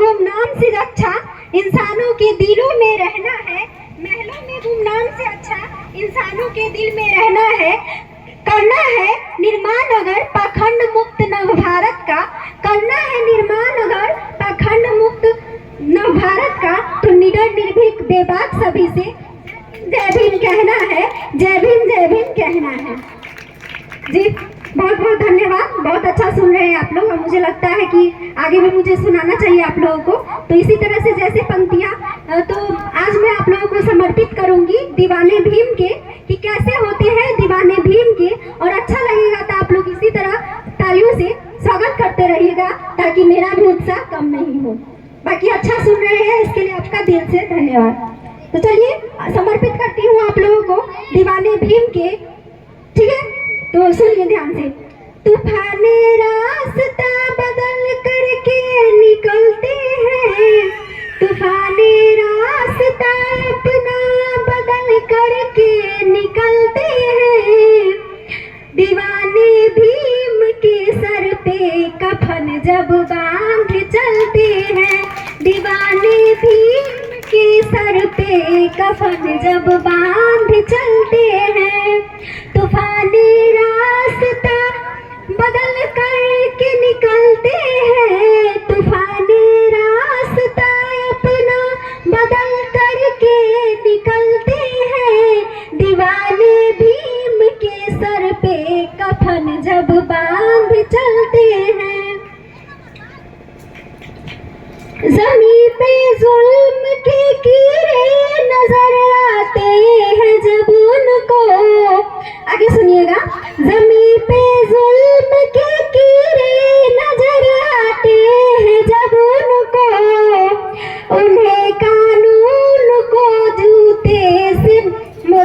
गुमनाम से अच्छा इंसानों के दिलों में रहना है। महलों में गुमनाम से अच्छा इंसानों के दिल में रहना है। करना है निर्माण अगर पाखंड मुक्त नव भारत का, करना है निर्माण अगर पाखंड मुक्त नव भारत का, तो निडर निर्भीक बेबाक सभी से जय भीम कहना है, जय भीम कहना है। जी बहुत बहुत धन्यवाद। बहुत अच्छा सुन रहे हैं आप लोग और मुझे लगता है कि आगे भी मुझे सुनाना चाहिए आप लोगों को। तो इसी तरह से जैसे पंक्तियाँ तो आज मैं आप लोगों को समर्पित करूंगी दीवाने भीम के, कि कैसे होते हैं दीवाने भीम के। और अच्छा लगेगा तो आप लोग इसी तरह तालियों से स्वागत करते रहिएगा ताकि मेरा भी उत्साह कम नहीं हो। बाकी अच्छा सुन रहे हैं इसके लिए आपका दिल से धन्यवाद। तो चलिए समर्पित करती हूँ आप लोगों को दीवाने भीम के, ठीक है? तो सुनिए ध्यान से। तूफाने रास्ता बदल करके निकलते हैं, तूफाने रास्ता अपना बदल करके निकलते हैं। दीवाने भीम के सर पे कफन जब बांध चलते हैं, दीवाने भीम के सर पे कफन जब बांध चलते हैं। तूफाने रास्ता बदल करके निकलते हैं, तूफाने रास्ता अपना बदल करके निकलते हैं। दीवाने भीम के सर पे कफन जब बांध चलते हैं। ज़मीं पे जुल्म के कीड़े नजर आते हैं जब उनको, आगे सुनिएगा। ज़मीं पे जुल्म के कीड़े नजर आते हैं जब उनको, उन्हें कानून को जूते से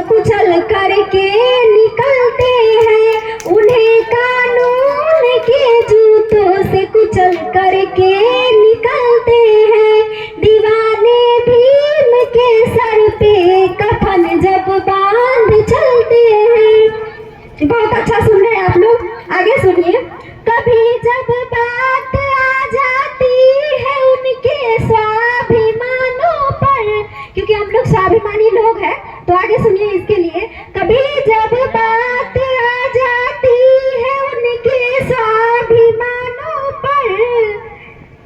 कुचल करके निकलते हैं, उन्हें कानून के जूतों से कुचल करके निकलते हैं। दीवाने भीम के सर पे कफन जब बांध चलते हैं। बहुत अच्छा सुन रहे हैं आप लोग, आगे सुनिए। कभी जब बात आ जाती है उनके स्वाभिमानों पर, क्योंकि हम लोग स्वाभिमानी लोग हैं, तो आगे सुनिए इसके लिए। कभी जब बात आ जाती है उनके स्वाभिमानों पर,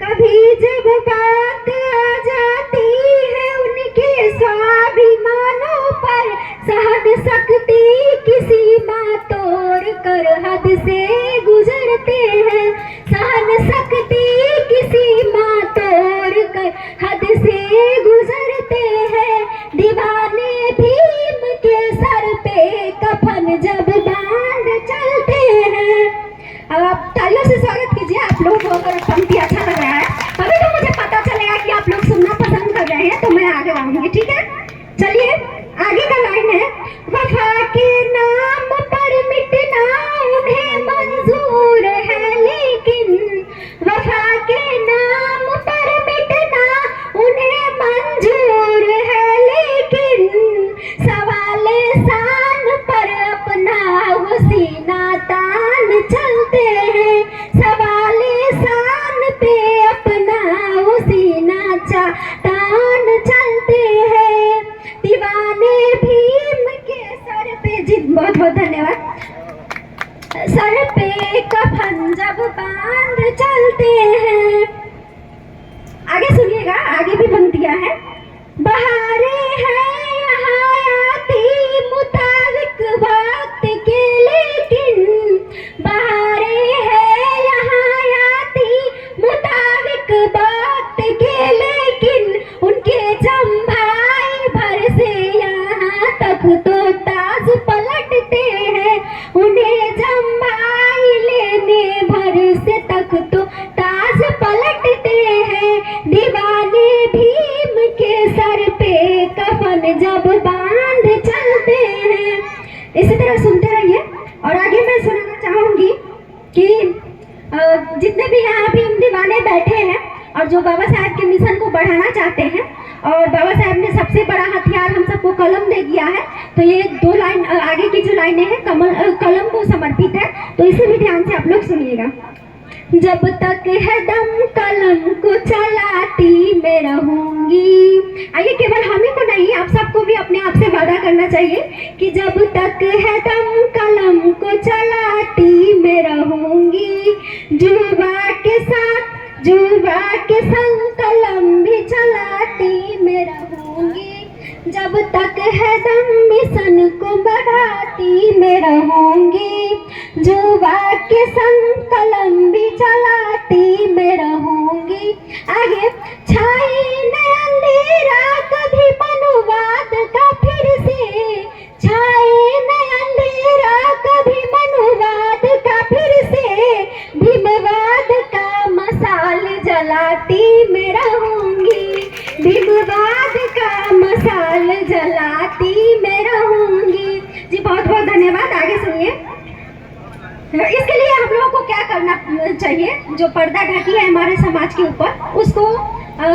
कभी जब बात आ जाती है उनके स्वाभिमानों पर, सहन सकती की सीमा तोड़ कर हद से गुजरते हैं, सहन सकती की सीमा तोड़ कर हद से गुजरते हैं। दीवाने भीम के सर पे कफन जब बांध चलते हैं। अब आप तालियों से स्वागत कीजिए आप लोगों को। अगर पंक्ति अच्छा लग रहा है तभी तो मुझे पता चलेगा कि आप लोग सुनना पसंद कर रहे हैं, तो मैं आगे बढ़ूंगी, ठीक है? चलिए आगे का लाइन है। वफा के नाम पर मिटना उन्हें मंजूर है, लेकिन वफा के नाम पर मिटना उन्हें मंजूर है, लेकिन सवाले शान पर अपना वो सीना तान चलते हैं, सवाले शान पे अपना वो सीना तान चलते हैं। दीवाने भीम के सर पे, जी बहुत बहुत धन्यवाद, सर पे कफन जब बांध चलते हैं। आगे सुनिएगा, आगे भी पंक्तियां हैं। बहारें हैं यहाँ आती मुताबिक वक्त के, लेकिन बहारें हैं यहाँ आती मुताबिक वक्त के, लेकिन उनके जम्भाई भर से यहाँ तक तो ताज पलटते हैं, उन्हें जम्भाई लेने भर से तक तो ताज पलटते हैं। दीवाने भीम के सर पे कफन जब बांध चलते हैं। इसी तरह सुनते रहिए। और आगे मैं सुनाना चाहूंगी कि जितने भी यहाँ भीम दीवाने बैठे हैं और जो बाबा साहब के मिशन को बढ़ाना चाहते हैं, और बाबा साहब ने सबसे बड़ा हथियार हम सबको कलम दे दिया है, तो ये दो लाइन आगे की जो लाइनें हैं कलम को समर्पित है, तो इसे भी ध्यान से आप लोग सुनिएगा। जब तक है दम कलम को चलाती रहूंगी। आइए, केवल हम ही को नहीं, आप सबको भी अपने आप से वादा करना चाहिए कि जब तक है दम कलम को चलाती मैं रहूंगी। जुबा के साथ जुबा के संग कलम भी चलाती मैं रहूंगी। जब तक है दम मिशन को बढ़ाती मैं रहूंगी। जुबा के संग कलम भी चलाती मैं रहूंगी। आगे, छाई न अंधेरा कभी मनुवाद का फिर से, छाई न अंधेरा कभी मनुवाद का फिर से, भीमवाद का मसाल जलाती मैं रहूंगी। भीमवाद का मसाल जलाती मैं रहूंगी। जी बहुत बहुत धन्यवाद। आगे सुनिए। इसके लिए हम लोगों को क्या करना चाहिए? जो पर्दा ढकी है हमारे समाज के ऊपर, उसको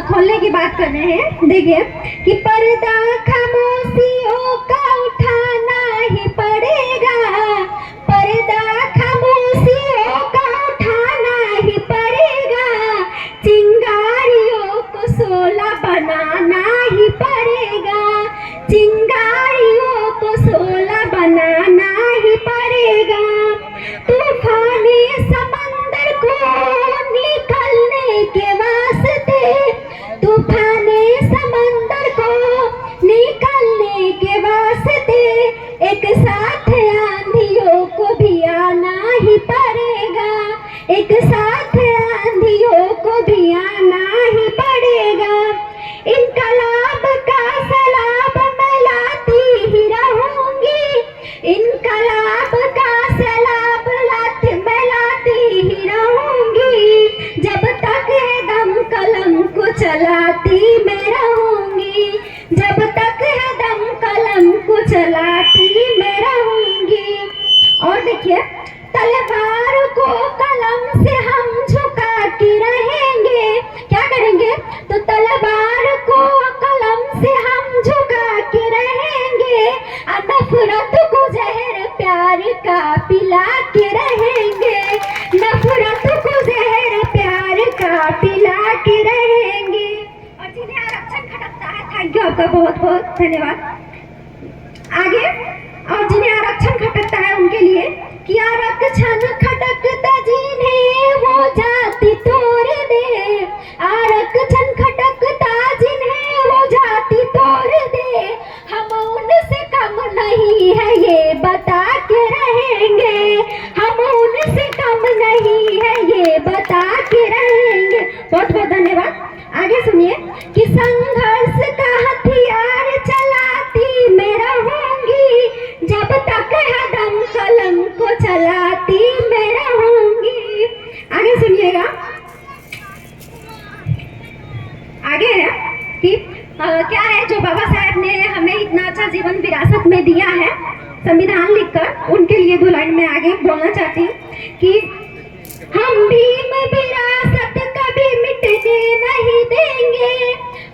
खोलने की बात कर रहे हैं। देखिए कि पर्दा खामोशियों का उठाना ही पड़ेगा, पर्दा खामोशियों का उठाना ही पड़ेगा, चिंगारियों को शोला बनाना ही पड़ेगा, चिंगारियों को शोला बनाना ही पड़ेगा। तूफानी समंदर को निकलने के वास्ते, तूफानी समंदर को निकलने के वास्ते, एक साथ आंधियों को भी आना ही पड़ेगा, एक साथ आंधियों को भी आना ही पड़ेगा। इनकलाब का सलाब मैं लाती ही रहूंगी, इनकलाब का सलाब मैं लाती ही रहूंगी। जब तक है दम कलम को चलाती मैं रहूंगी, जब तक है दम कलम को चलाती मैं रहूंगी। और देखिए, तलवार को कलम से हम झुका के रहेंगे। क्या करेंगे? तो तलवार को कलम से हम झुका के रहेंगे, नफरत को जहर प्यार का पिला के रहेंगे, नफरत को जहर प्यार का पिला के रहेंगे। और जिन्हें आरक्षण खटकता है, थैंक यू, आपका बहुत बहुत धन्यवाद। आगे, और जिन्हें आरक्षण खटकता है उनके लिए कि आरक्षण खटकता जिन्हें वो जाति तोड़ दे, आरक्षण खटकता जिन्हें वो जाति तोड़ दे, हम उनसे कम नहीं है ये बता के रहेंगे, हम उनसे कम नहीं है ये बता के रहेंगे। बहुत बहुत धन्यवाद। आगे सुनिए कि संघर्ष का हथियार चलाती मैं रहूंगी, जब तक है दम कलम को चलाती मैं रहूंगी। आगे सुनिएगा। आगे है कि क्या है जो बाबा साहब ने हमें इतना अच्छा जीवन विरासत में दिया है संविधान लिखकर, उनके लिए दो लाइन में आगे बोलना चाहती हूँ कि हम भीम विरासत कभी मिटने नहीं देंगे,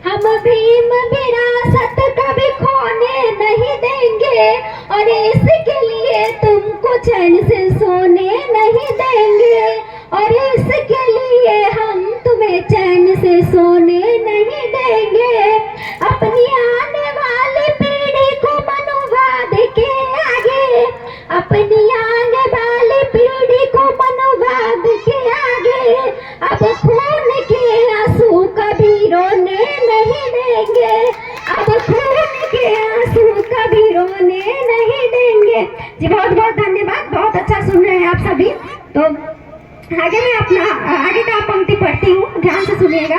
हम भीम विरासत कभी खोने नहीं देंगे, और इसके लिए तुमको चैन से सोने नहीं देंगे, और इसके लिए हम तुम्हें चैन से सोने नहीं देंगे। अपनी आने वाली पीढ़ी को मनुवाद के आगे, अपनी आने वाली पीढ़ी को मनुवाद के आगे, अब खून के आंसू कभी रोने नहीं देंगे, अब खून के आंसू कभी रोने नहीं देंगे। जी बहुत बहुत धन्यवाद। बहुत अच्छा सुन रहे हैं आप सभी। तो आगे मैं अपना आगे का पंक्ति पढ़ती हूँ, ध्यान से सुनिएगा।